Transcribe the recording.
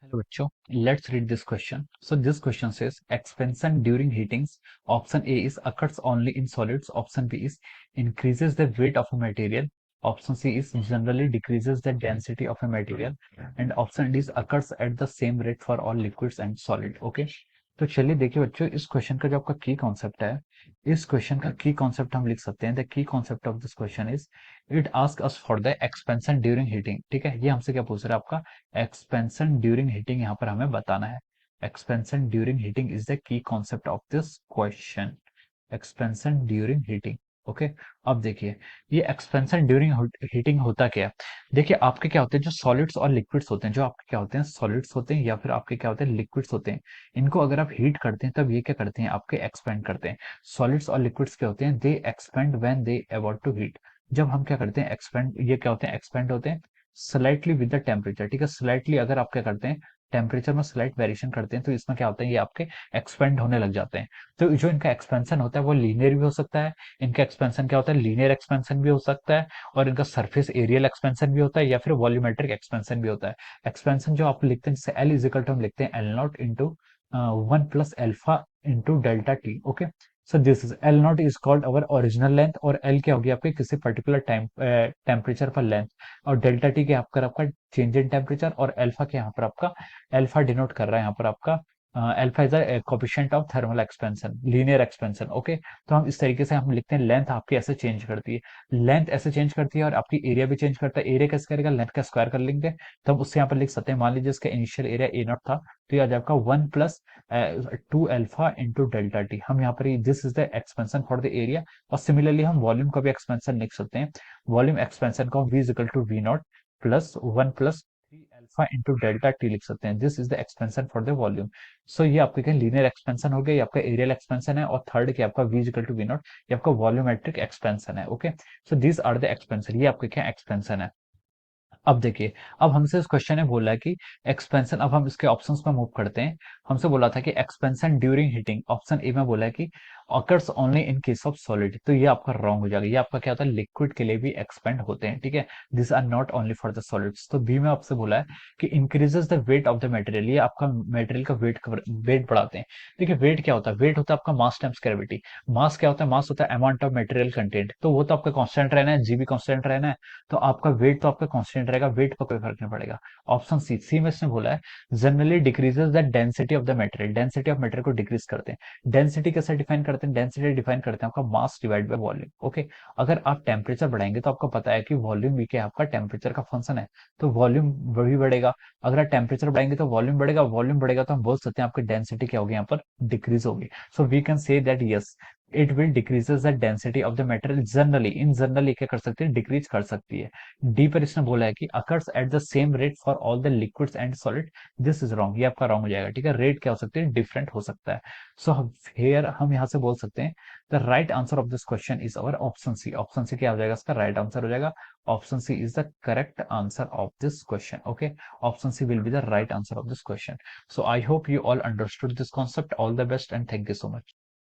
Hello बच्चों, let's read this question. So this question says expansion during heatings. Option A is occurs only in solids. Option B is increases the weight of a material. Option C is generally decreases the density of a material. And option D is occurs at the same rate for all liquids and solid. Okay. तो चलिए देखिए बच्चों, इस question का जो आपका की concept है, इस क्वेश्चन का की कॉन्सेप्ट हम लिख सकते हैं. The key concept of this question is it ask us for the expansion during heating. ठीक है, ये हमसे क्या पूछ रहा है, आपका एक्सपेंशन ड्यूरिंग हीटिंग यहाँ पर हमें बताना है. Expansion during heating is the key concept of this question. Expansion during heating. Okay. अब देखिए, ये एक्सपेंशन ड्यूरिंग हीटिंग होता क्या है. देखिए, आपके क्या होते हैं, जो सॉलिड्स और लिक्विड्स होते हैं, जो आपके क्या होते हैं, सॉलिड्स होते हैं या फिर आपके क्या होते हैं, लिक्विड्स होते हैं. इनको अगर आप हीट करते हैं तब ये क्या करते हैं, आपके एक्सपेंड करते हैं. सॉलिड्स और लिक्विड्स क्या होते हैं, they expand when they about to heat. जब हम क्या करते हैं, एक्सपेंड, ये क्या होते हैं, एक्सपेंड होते हैं स्लाइटली विद द टेम्परेचर. ठीक है, स्लाइटली अगर आप क्या करते हैं, टेम्परेचर में स्लाइट वेरिएशन करते हैं तो इसमें क्या होता है, ये आपके एक्सपेंड होने लग जाते हैं. तो जो इनका एक्सपेंशन होता है वो लीनियर भी हो सकता है. इनका एक्सपेंशन क्या होता है, लीनियर एक्सपेंशन भी हो सकता है. और इनका सरफेस एरियल एक्सपेंशन भी होता है या फिर वॉल्यूमेट्रिक एक्सपेंशन भी होता है. एक्सपेंशन जो आप लिखते हैं, जैसे एल इज इक्वल टू हम लिखते हैं L not into 1 + alpha into delta T. Okay. So this is L not is called our original length, और एल क्या होगी आपके किसी पर्टिकुलर टाइम टेम्परेचर पर लेंथ. और डेल्टा टी क्या आपका चेंज इन टेम्परेचर. और अल्फा के यहाँ पर आपका अल्फा डिनोट कर रहा है यहाँ पर आपका alpha is coefficient of thermal expansion, linear expansion. Okay. तो हम इस तरीके से हम लिखते हैं लेंथ आपकी ऐसे चेंज करती है, लेंथ ऐसे चेंज करती है और आपकी एरिया भी चेंज करता है. एरिया कैसे करेगा, लेंथ का स्क्वायर कर लेंगे. तो हम उससे यहाँ पर लिख सकते हैं, मान लीजिए इसका इनिशियल एरिया ए नॉट था, तो ये आ जाएगा 1 + 2 अल्फा इंटू डेल्टा टी. हम यहाँ पर this is the expansion for the area. और सिमिलरली हम वॉल्यूम का भी एक्सपेंशन लिख सकते हैं. वॉल्यूम एक्सपेंशन को V is equal to V naught plus 1 + 3 alpha into delta T लिख सकते हैं. This is the expansion for the volume. So ये आपके क्या लीनियर एक्सपेंशन हो गया, ये आपका एरियल एक्सपेंशन है. और थर्ड क्या आपका V is equal to V not, ये आपका वॉल्यूमेट्रिक एक्सपेंशन है. Okay. So these are the expansion, ये आपके क्या एक्सपेंशन है. अब देखिए, अब हमसे इस क्वेश्चन ने बोला है कि एक्सपेंशन, अब हम इसके ऑप्शंस में मूव करते हैं. हमसे बोला था कि expansion during heating, option A में बोला है कि occurs only in case of solid. तो ये आपका रॉन्ग हो जाएगा. ये आपका क्या होता है, लिक्विड के लिए भी एक्सपेंड होते हैं. ठीक है, this are not only for the solids. तो बी में आपसे बोला है कि increases the weight of the material, ये आपका मटेरियल का वेट बढ़ाते हैं. देखिए, वेट क्या होता है, वेट होता है आपका मास टाइम्स ग्रेविटी. मास क्या होता है, मास होता है अमाउंट ऑफ मटेरियल कंटेंट. तो वो तो आपका कांस्टेंट रहना है, जी भी कांस्टेंट रहना है. तो आपका वेट तो आपका कांस्टेंट रहेगा, वेट पर कोई फर्क नहीं पड़ेगा. ऑप्शन सी, सी में इसने बोला है generally decreases the density of the material. Density of material को डिक्रीज करते हैं. डेंसिटी कैसे डिफाइन करते हैं, डेंसिटी डिफाइन करते हैं आपका mass divide by volume. Okay. अगर आप टेम्परेचर बढ़ाएंगे तो आपको पता है कि वॉल्यूम भी क्या है, आपका टेम्परेचर का फंक्शन है. तो वॉल्यूम भी बढ़ेगा. अगर आप टेम्परेचर बढ़ाएंगे तो वॉल्यूम बढ़ेगा, वॉल्यूम बढ़ेगा तो हम बोल सकते हैं आपकी डेंसिटी क्या होगी, यहाँ पर डिक्रीज होगी. So we can say that yes, it will decreases the density of the material generally. इन जनरली क्या कर सकती है, डिक्रीज कर सकती है. डी पर इसने बोला है कि occurs at the same rate for all the liquids and solid. This is wrong, ये आपका रॉन्ग हो जाएगा. ठीक है, रेट क्या हो सकती है, डिफरेंट हो सकता है. सो हेयर हम यहाँ से बोल सकते हैं the right answer of this question is our option C. Option C क्या हो जाएगा, इसका राइट आंसर हो जाएगा. Option C is the correct answer of this question. Okay. Option C will be the right answer of this question. So I hope you all understood this concept. All the best and thank you so much.